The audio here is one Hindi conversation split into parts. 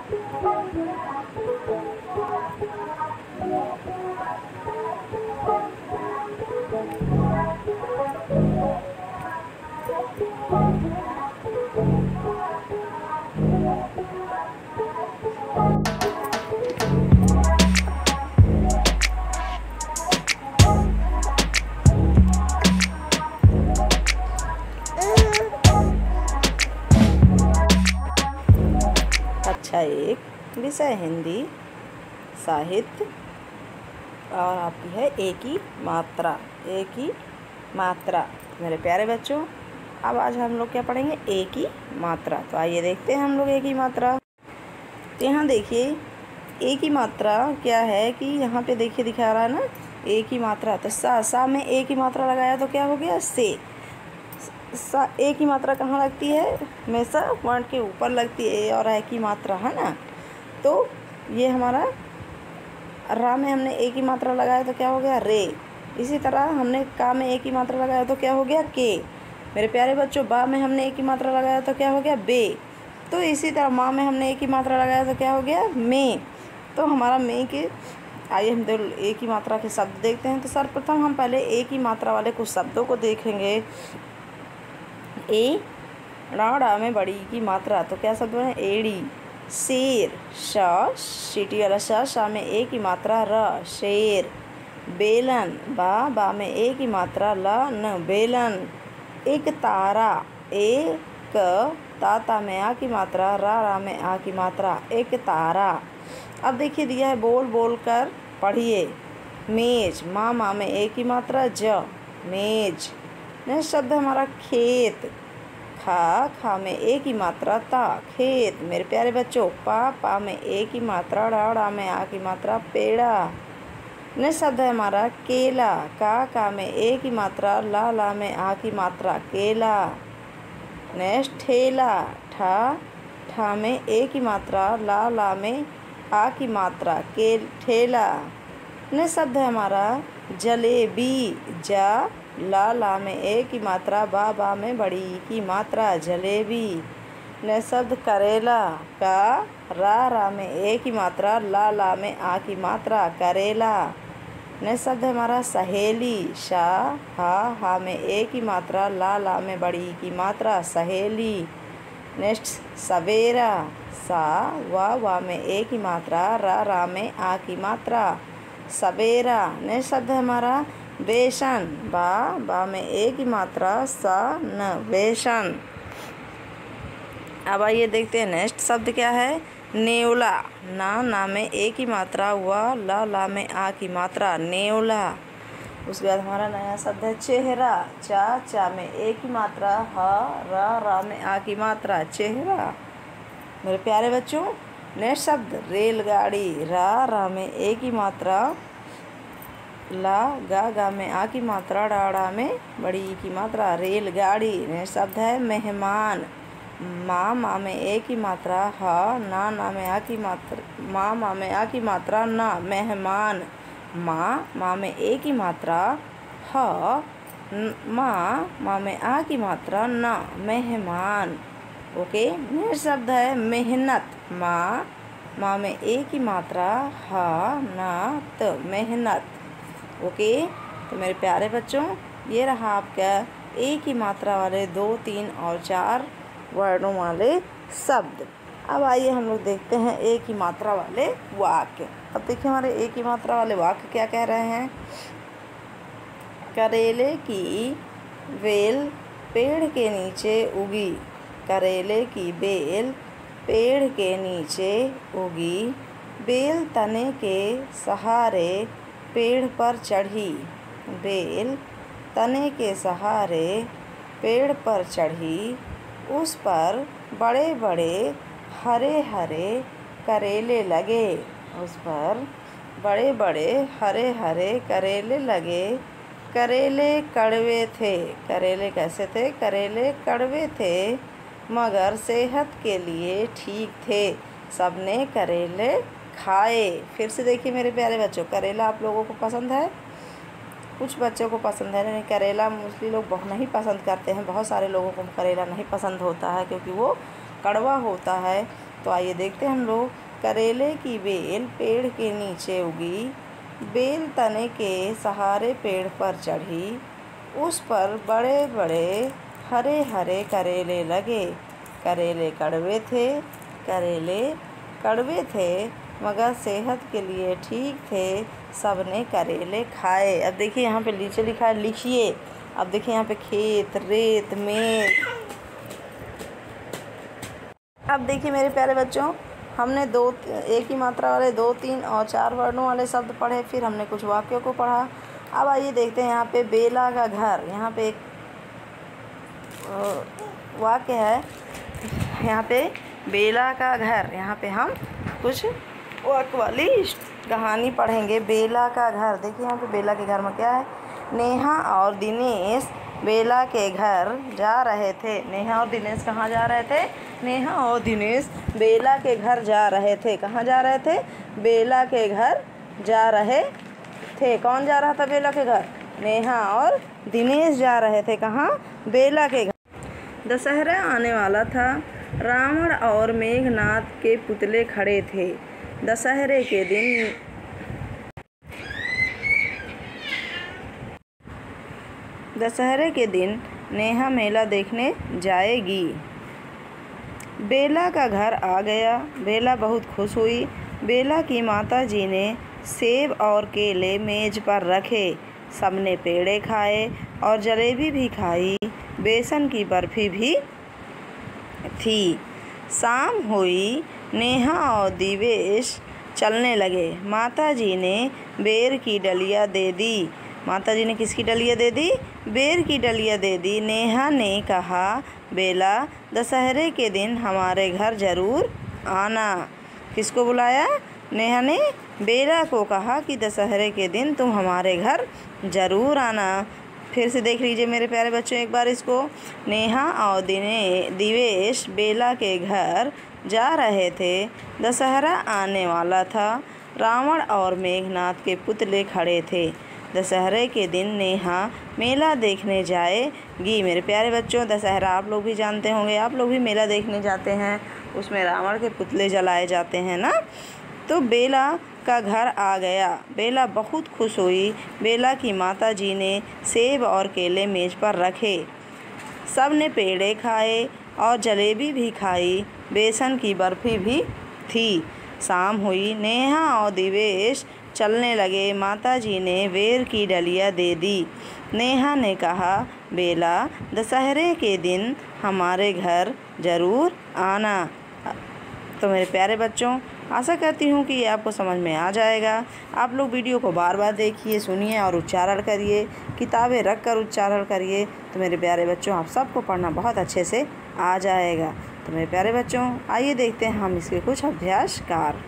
कक्षा 1 विषय हिंदी साहित्य और आपकी है ए की मात्रा। ए की मात्रा मेरे प्यारे बच्चों, अब आज हम लोग क्या पढ़ेंगे? ए की मात्रा। तो आइए देखते हैं हम लोग ए की मात्रा। तो यहाँ देखिए ए की मात्रा क्या है कि यहाँ पे देखिए दिखा रहा है ना ए की मात्रा। तो सा में ए की मात्रा लगाया तो क्या हो गया? से। ए की मात्रा कहाँ लगती है? हमेशा वर्ण के ऊपर लगती है। ए और ए की मात्रा है ना। तो ये हमारा रा में हमने ए की मात्रा लगाया तो क्या हो गया? रे। इसी तरह हमने का में ए की मात्रा लगाया तो क्या हो गया? के। मेरे प्यारे बच्चों, बा में हमने ए की मात्रा लगाया तो क्या हो गया? बे। तो इसी तरह माँ में हमने ए की मात्रा लगाया तो क्या हो गया? में। तो हमारा में के आइए हम ए की मात्रा के शब्द देखते हैं। तो सर्वप्रथम हम पहले ए की मात्रा वाले कुछ शब्दों को देखेंगे। ए ड़ा में बड़ी की मात्रा तो क्या शब्द बने? एड़ी। शेर सीटी वाला शा में ए की मात्रा र, शेर। बेलन बा में ए की मात्रा न, बेलन। एक तारा एक ता में आ की मात्रा, रा में आ की मात्रा, एक तारा। अब देखिए दिया है, बोल बोल कर पढ़िए। मेज माँ में ए की मात्रा ज, मेज। नेक्स्ट शब्द हमारा खेत। खा में ए की मात्रा ता, खेत। मेरे प्यारे बच्चों, पा में ए की मात्रा, ड़ा में आ की मात्रा, पेड़ा। नेक्स्ट शब्द है हमारा केला। का में ए की मात्रा, ला में आ की मात्रा, केला। नेक्स्ट ठेला। ठा में ए की मात्रा, ला में आ की मात्रा, ठेला। नेक्स्ट शब्द है हमारा जलेबी। ला में ए की मात्रा, बा में बड़ी की मात्रा, जलेबी। नेक्स्ट शब्द करेला। रा में ए की मात्रा, ला में आ की मात्रा, करेला। नेक्स्ट शब्द है हमारा सहेली। हा में ए की मात्रा, ला में बड़ी की मात्रा, सहेली। नेक्स्ट सवेरा। वा में ए की मात्रा, रा में आ की मात्रा, सवेरा। नेक्स्ट शब्द है हमारा बेसन। बा में ए की मात्रा, न, बेसन। अब आइए देखते हैं नेक्स्ट शब्द क्या है? नेवला। ना में ए की मात्रा, ला में आ की मात्रा, नेवला। उसके बाद हमारा नया शब्द है चेहरा। चा में ए की मात्रा, रा में आ की मात्रा, चेहरा। मेरे प्यारे बच्चों, नेक्स्ट शब्द रेलगाड़ी। रा में ए की मात्रा, गा में आ की मात्रा, ड़ा में बड़ी की मात्रा, रेलगाड़ी। नेक्स्ट शब्द है मेहमान। माँ में ए की मात्रा, ना में आ की मात्रा, माँ में आ की मात्रा, ना, मेहमान। माँ में ए की मात्रा, माँ में आ की मात्रा, ना, मेहमान। ओके। नेक्स्ट शब्द है मेहनत। माँ में ए की मात्रा, ना, मेहनत। ओके। तो मेरे प्यारे बच्चों, ये रहा आपका ए की मात्रा वाले 2, 3 और 4 वर्णों वाले शब्द। अब आइए हम लोग देखते हैं ए की मात्रा वाले वाक्य। अब देखिए हमारे ए की मात्रा वाले वाक्य क्या कह रहे हैं। करेले की बेल पेड़ के नीचे उगी। करेले की बेल पेड़ के नीचे उगी। बेल तने के सहारे पेड़ पर चढ़ी। बेल तने के सहारे पेड़ पर चढ़ी। उस पर बड़े बड़े हरे हरे करेले लगे। उस पर बड़े बड़े हरे हरे करेले लगे। करेले कड़वे थे। करेले कैसे थे? करेले कड़वे थे, मगर सेहत के लिए ठीक थे। सबने करेले खाए। फिर से देखिए मेरे प्यारे बच्चों, करेला आप लोगों को पसंद है? कुछ बच्चों को पसंद है, नहीं करेला मोस्टली लोग बहुत नहीं पसंद करते हैं। बहुत सारे लोगों को करेला नहीं पसंद होता है क्योंकि वो कड़वा होता है। तो आइए देखते हैं हम लोग। करेले की बेल पेड़ के नीचे उगी, बेल तने के सहारे पेड़ पर चढ़ी, उस पर बड़े बड़े हरे हरे करेले लगे। करेले कड़वे थे मगर सेहत के लिए ठीक थे। सबने करेले खाए। अब देखिए यहाँ पे नीचे लिखा है, लिखिए। अब देखिए यहाँ पे खेत, रेत, मेघ। अब देखिए मेरे प्यारे बच्चों, हमने एक ही मात्रा वाले 2, 3 और 4 वर्णों वाले शब्द पढ़े, फिर हमने कुछ वाक्यों को पढ़ा। अब आइए देखते हैं यहाँ पे बेला का घर। यहाँ पे एक वाक्य है, यहाँ पे बेला का घर। यहाँ पे हम कुछ वाक्य वाली कहानी पढ़ेंगे। बेला का घर। देखिए यहाँ पे बेला के घर में क्या है। नेहा और दिनेश बेला के घर जा रहे थे। नेहा और दिनेश कहाँ जा रहे थे? नेहा और दिनेश बेला के घर जा रहे थे। कहाँ जा रहे थे? बेला के घर जा रहे थे। कौन जा रहा था बेला के घर? नेहा और दिनेश जा रहे थे। कहाँ? बेला के घर। दशहरा आने वाला था। रावण और मेघनाथ के पुतले खड़े थे। दशहरे के दिन नेहा मेला देखने जाएगी। बेला का घर आ गया। बेला बहुत खुश हुई। बेला की माताजी ने सेब और केले मेज पर रखे। सबने पेड़े खाए और जलेबी भी खाई। बेसन की बर्फी भी थी। शाम हुई। नेहा और दिवेश चलने लगे। माताजी ने बेर की डलिया दे दी। माताजी ने किसकी डलिया दे दी? बेर की डलिया दे दी। नेहा ने कहा, बेला दशहरे के दिन हमारे घर ज़रूर आना। किसको बुलाया? नेहा ने बेला को कहा कि दशहरे के दिन तुम हमारे घर ज़रूर आना। फिर से देख लीजिए मेरे प्यारे बच्चों एक बार इसको। नेहा और दिवेश बेला के घर जा रहे थे। दशहरा आने वाला था। रावण और मेघनाथ के पुतले खड़े थे। दशहरे के दिन नेहा मेला देखने जाएगी। मेरे प्यारे बच्चों, दशहरा आप लोग भी जानते होंगे, आप लोग भी मेला देखने जाते हैं। उसमें रावण के पुतले जलाए जाते हैं ना। तो बेला का घर आ गया। बेला बहुत खुश हुई। बेला की माताजी ने सेब और केले मेज पर रखे। सब ने पेड़े खाए और जलेबी भी खाई। बेसन की बर्फी भी थी। शाम हुई। नेहा और दिवेश चलने लगे। माताजी ने बेर की डलिया दे दी। नेहा ने कहा, बेला दशहरे के दिन हमारे घर ज़रूर आना। तो मेरे प्यारे बच्चों, आशा करती हूँ कि ये आपको समझ में आ जाएगा। आप लोग वीडियो को बार बार देखिए, सुनिए और उच्चारण करिए। किताबें रख कर उच्चारण करिए। तो मेरे प्यारे बच्चों, आप सबको पढ़ना बहुत अच्छे से आ जाएगा। तो मेरे प्यारे बच्चों, आइए देखते हैं हम इसके कुछ अभ्यासकार।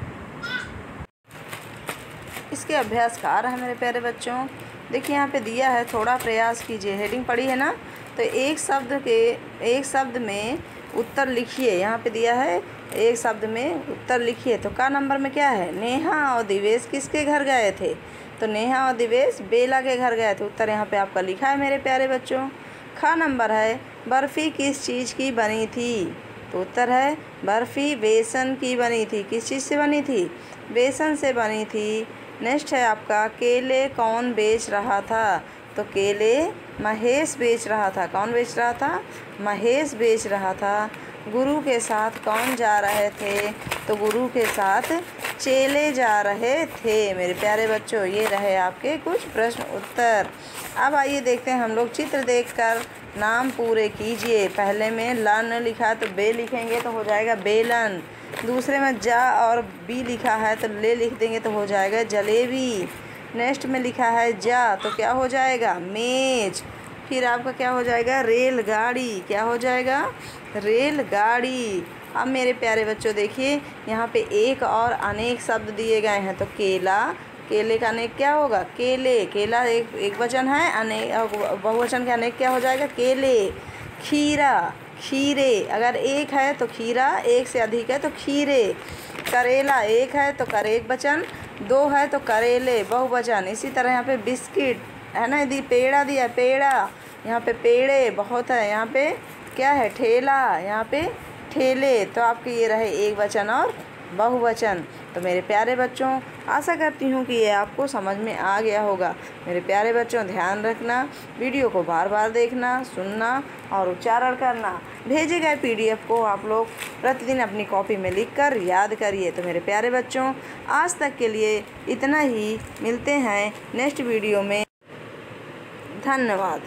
इसके अभ्यासकार हैं मेरे प्यारे बच्चों। देखिए यहाँ पे दिया है, थोड़ा प्रयास कीजिए। हेडिंग पढ़ी है ना। तो एक शब्द में उत्तर लिखिए। यहाँ पे दिया है, एक शब्द में उत्तर लिखिए। तो का नंबर में क्या है? नेहा और दिवेश किसके घर गए थे? तो नेहा और दिवेश बेला के घर गए थे। उत्तर यहाँ पे आपका लिखा है मेरे प्यारे बच्चों। खा नंबर है, बर्फ़ी किस चीज़ की बनी थी? तो उत्तर है, बर्फ़ी बेसन की बनी थी। किस चीज़ से बनी थी? बेसन से बनी थी। नेक्स्ट है आपका, केले कौन बेच रहा था? तो केले महेश बेच रहा था। कौन बेच रहा था? महेश बेच रहा था। गुरु के साथ कौन जा रहे थे? तो गुरु के साथ चेले जा रहे थे। मेरे प्यारे बच्चों, ये रहे आपके कुछ प्रश्न उत्तर। अब आइए देखते हैं हम लोग। चित्र देखकर नाम पूरे कीजिए। पहले में लन लिखा है तो बे लिखेंगे तो हो जाएगा बेलन। दूसरे में जा और बी लिखा है तो ले लिख देंगे तो हो जाएगा जलेबी। नेक्स्ट में लिखा है जा तो क्या हो जाएगा? मेज। फिर आपका क्या हो जाएगा? रेलगाड़ी। क्या हो जाएगा? रेलगाड़ी। अब मेरे प्यारे बच्चों देखिए, यहाँ पे एक और अनेक शब्द दिए गए हैं। तो केला, केले का अनेक क्या होगा? केले। केला एक वचन है, अनेक बहुवचन के अनेक क्या हो जाएगा? केले। खीरा, खीरे। अगर एक है तो खीरा, एक से अधिक है तो खीरे। करेला एक है तो करेक वचन, दो है तो करेले बहुवचन। इसी तरह यहाँ पे बिस्किट है ना, यदि पेड़ा दिया पेड़ा, यहाँ पे पेड़े बहुत है। यहाँ पे क्या है? ठेला। यहाँ पे ठेले, तो आपके ये रहे एक वचन और बहुवचन। तो मेरे प्यारे बच्चों, आशा करती हूँ कि ये आपको समझ में आ गया होगा। मेरे प्यारे बच्चों, ध्यान रखना, वीडियो को बार बार देखना, सुनना और उच्चारण करना। भेजे गए PDF को आप लोग प्रतिदिन अपनी कॉपी में लिखकर याद करिए। तो मेरे प्यारे बच्चों, आज तक के लिए इतना ही। मिलते हैं नेक्स्ट वीडियो में। धन्यवाद।